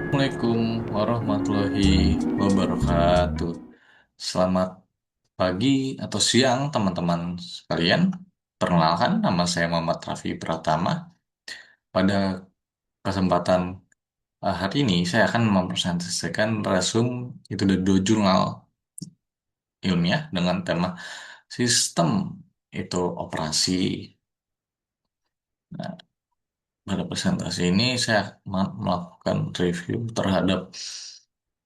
Assalamualaikum warahmatullahi wabarakatuh. Selamat pagi atau siang teman-teman sekalian. Perkenalkan, nama saya Muhammad Raffi Pratama. Pada kesempatan hari ini, saya akan mempresentasikan resume itu dari dua jurnal ilmiah dengan tema sistem itu operasi. Nah, pada presentasi ini saya melakukan review terhadap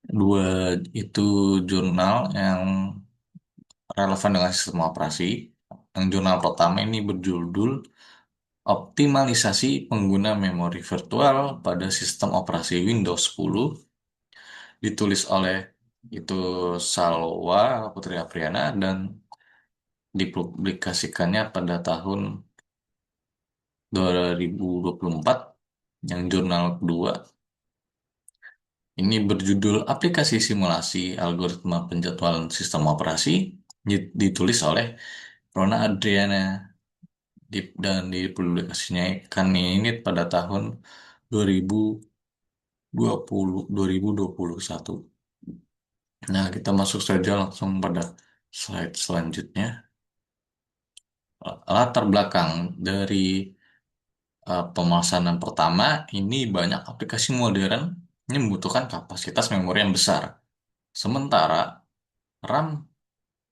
dua itu jurnal yang relevan dengan sistem operasi. Yang jurnal pertama ini berjudul Optimalisasi Pengguna Memori Virtual pada Sistem Operasi Windows 10, ditulis oleh itu Salwa Putri Apriana dan dipublikasikannya pada tahun 2024. Yang jurnal kedua ini berjudul Aplikasi Simulasi Algoritma Penjadwalan Sistem Operasi, ditulis oleh Rona Adriana dan dipublikasinya kan ini pada tahun 2021. Nah, kita masuk saja langsung pada slide selanjutnya. Latar belakang dari pemasaran pertama, ini banyak aplikasi modern yang membutuhkan kapasitas memori yang besar. Sementara RAM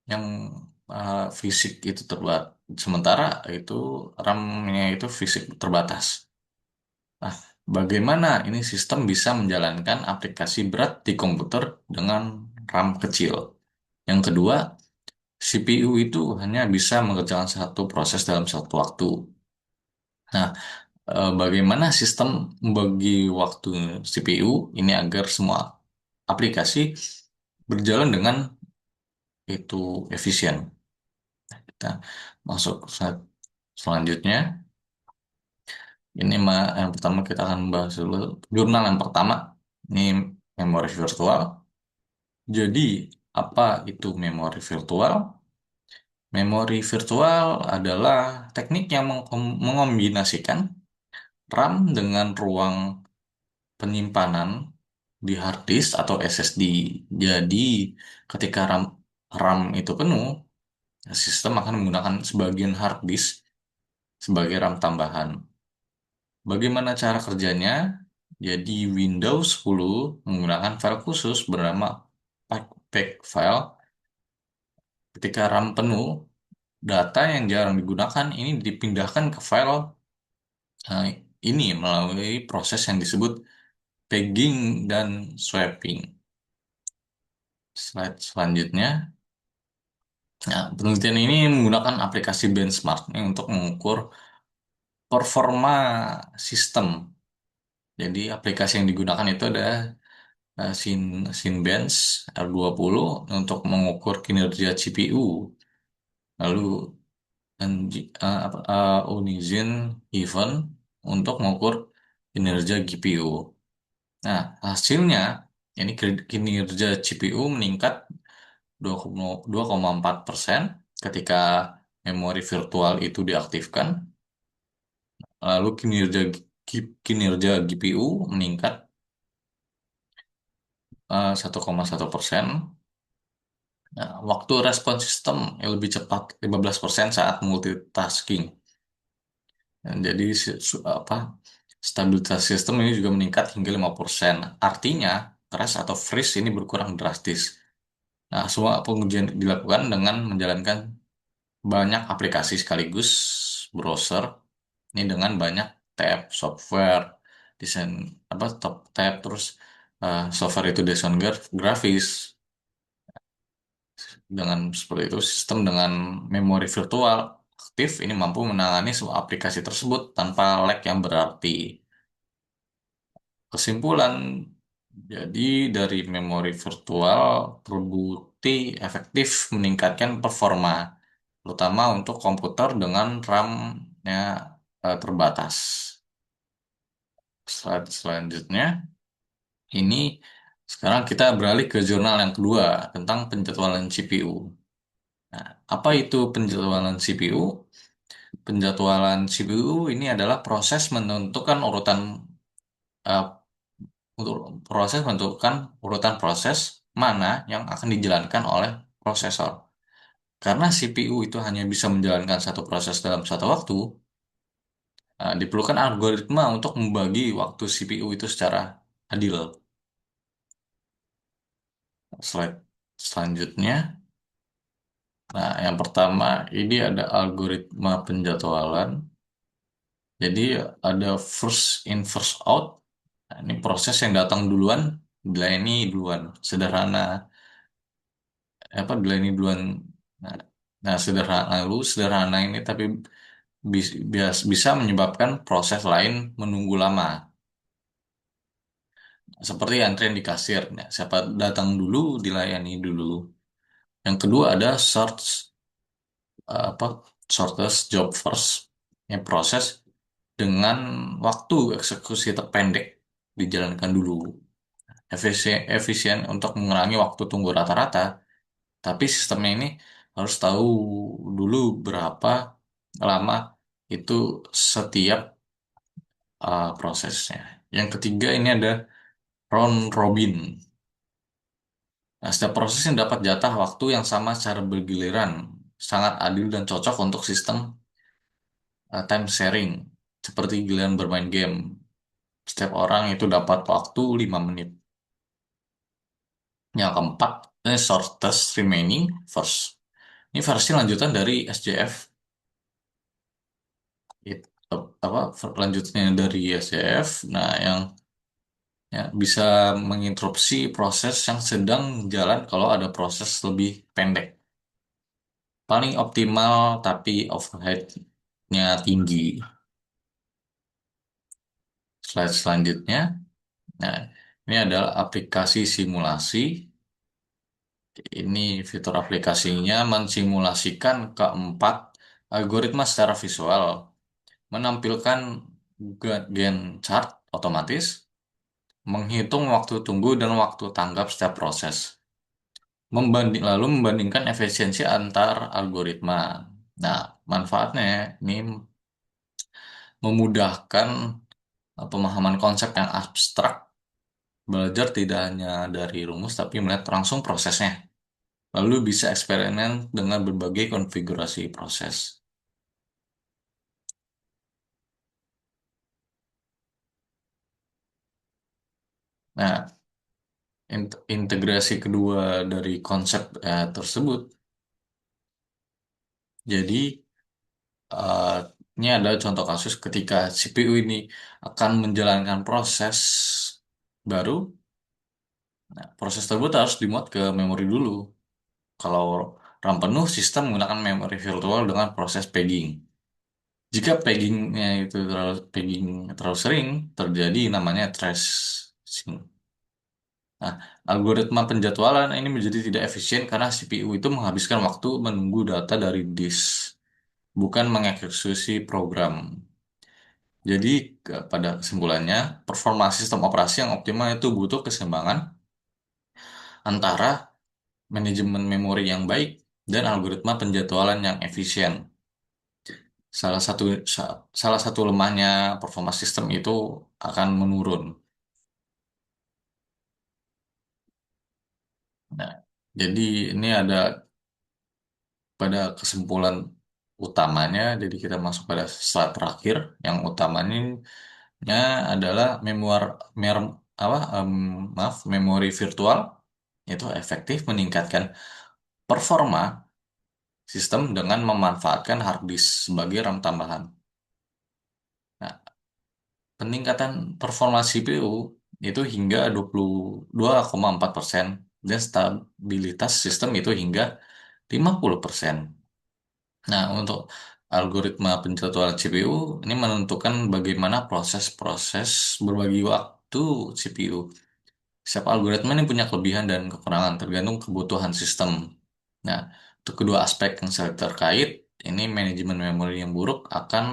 yang fisik itu terbatas. Sementara itu RAM-nya itu fisik terbatas. Nah, bagaimana ini sistem bisa menjalankan aplikasi berat di komputer dengan RAM kecil? Yang kedua, CPU itu hanya bisa mengerjakan satu proses dalam satu waktu. Nah, bagaimana sistem membagi waktu CPU ini agar semua aplikasi berjalan dengan itu efisien? Kita masuk slide selanjutnya. Ini yang pertama kita akan bahas dulu jurnal yang pertama. Ini memori virtual. Jadi, apa itu memori virtual? Memori virtual adalah teknik yang mengombinasikan RAM dengan ruang penyimpanan di hard disk atau SSD. Jadi, ketika RAM itu penuh, sistem akan menggunakan sebagian hard disk sebagai RAM tambahan. Bagaimana cara kerjanya? Jadi Windows 10 menggunakan file khusus bernama pack file. Ketika RAM penuh, data yang jarang digunakan ini dipindahkan ke file eh, ini melalui proses yang disebut pegging dan swapping. Slide selanjutnya. Nah, penelitian ini menggunakan aplikasi benchmark ini untuk mengukur performa sistem. Jadi aplikasi yang digunakan itu ada Cinebench R20 untuk mengukur kinerja CPU. Lalu Unizin Event untuk mengukur kinerja GPU. Nah, hasilnya ini kinerja CPU meningkat 2,4% ketika memori virtual itu diaktifkan. Lalu kinerja GPU meningkat 1,1%. Nah, waktu respon sistem yang lebih cepat 15% saat multitasking. Dan jadi stabilitas sistem ini juga meningkat hingga 5%. Artinya crash atau freeze ini berkurang drastis. Nah, semua pengujian dilakukan dengan menjalankan banyak aplikasi sekaligus browser ini dengan banyak tab software desain tab terus software itu desain grafis. Dengan seperti itu, sistem dengan memori virtual aktif ini mampu menangani semua aplikasi tersebut tanpa lag yang berarti. Kesimpulan, jadi dari memori virtual terbukti efektif meningkatkan performa, terutama untuk komputer dengan RAM-nya terbatas. Slide selanjutnya, ini sekarang kita beralih ke jurnal yang kedua tentang penjadwalan CPU. Nah, apa itu penjadwalan CPU? Penjadwalan CPU ini adalah proses menentukan urutan eh, untuk proses menentukan urutan proses mana yang akan dijalankan oleh prosesor. Karena CPU itu hanya bisa menjalankan satu proses dalam satu waktu, diperlukan algoritma untuk membagi waktu CPU itu secara adil. Slide selanjutnya. Nah, yang pertama ini ada algoritma penjadwalan. Jadi ada first in first out. Nah, ini proses yang datang duluan, dilayani duluan. Sederhana, apa dilayani duluan. Nah, sederhana ini tapi bisa menyebabkan proses lain menunggu lama. Seperti antrian di kasir. Nah, siapa datang dulu dilayani dulu. Yang kedua ada apa shortest job first. Yang proses dengan waktu eksekusi terpendek dijalankan dulu. Efisien untuk mengurangi waktu tunggu rata-rata. Tapi sistemnya ini harus tahu dulu berapa lama itu setiap prosesnya. Yang ketiga ini ada round robin. Nah, setiap proses yang dapat jatah waktu yang sama secara bergiliran, sangat adil dan cocok untuk sistem time sharing, seperti giliran bermain game. Setiap orang itu dapat waktu 5 menit. Yang keempat, ini shortest remaining first. Ini versi lanjutan dari SJF. It- apa lanjutnya dari SJF. Nah, yang ya, bisa menginterupsi proses yang sedang jalan kalau ada proses lebih pendek. Paling optimal tapi overhead-nya tinggi. Slide selanjutnya. Nah, ini adalah aplikasi simulasi. Ini fitur aplikasinya mensimulasikan keempat algoritma secara visual, menampilkan Gantt chart otomatis, menghitung waktu tunggu dan waktu tanggap setiap proses. Lalu membandingkan efisiensi antar algoritma. Nah, manfaatnya ini memudahkan pemahaman konsep yang abstrak, belajar tidak hanya dari rumus tapi melihat langsung prosesnya. Lalu bisa eksperimen dengan berbagai konfigurasi proses. Nah, integrasi kedua dari konsep tersebut. Jadi, eh, ini ada contoh kasus ketika CPU ini akan menjalankan proses baru. Nah, proses tersebut harus dimuat ke memori dulu. Kalau RAM penuh, sistem menggunakan memori virtual dengan proses pegging. Jika pegging terlalu sering, terjadi namanya thrashing. Nah, algoritma penjadwalan ini menjadi tidak efisien karena CPU itu menghabiskan waktu menunggu data dari disk, bukan mengeksekusi program. Jadi, pada kesimpulannya, performa sistem operasi yang optimal itu butuh keseimbangan antara manajemen memori yang baik dan algoritma penjadwalan yang efisien. Salah satu salah satu lemahnya performa sistem itu akan menurun. Nah, jadi ini ada pada kesimpulan utamanya. Jadi kita masuk pada slide terakhir. Yang utamanya adalah apa maaf memori virtual itu efektif meningkatkan performa sistem dengan memanfaatkan hard disk sebagai RAM tambahan. Nah, peningkatan performa CPU itu hingga 22,4% dan stabilitas sistem itu hingga 50%. Nah, untuk algoritma penjadwalan CPU ini menentukan bagaimana proses-proses berbagi waktu CPU. Setiap algoritma ini punya kelebihan dan kekurangan tergantung kebutuhan sistem. Nah, untuk kedua aspek yang saling terkait, ini manajemen memori yang buruk akan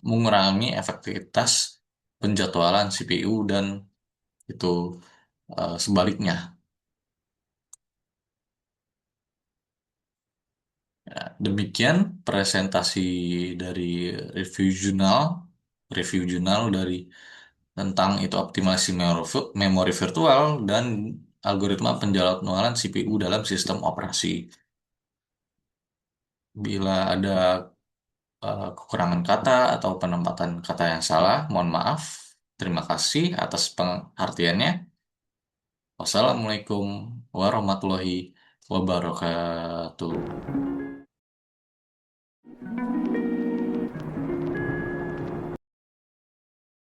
mengurangi efektivitas penjadwalan CPU dan itu sebaliknya. Ya, demikian presentasi dari review jurnal dari tentang itu optimasi memori virtual dan algoritma penjadwalan CPU dalam sistem operasi. Bila ada kekurangan kata atau penempatan kata yang salah, mohon maaf. Terima kasih atas pengertiannya. Wassalamualaikum warahmatullahi wabarakatuh.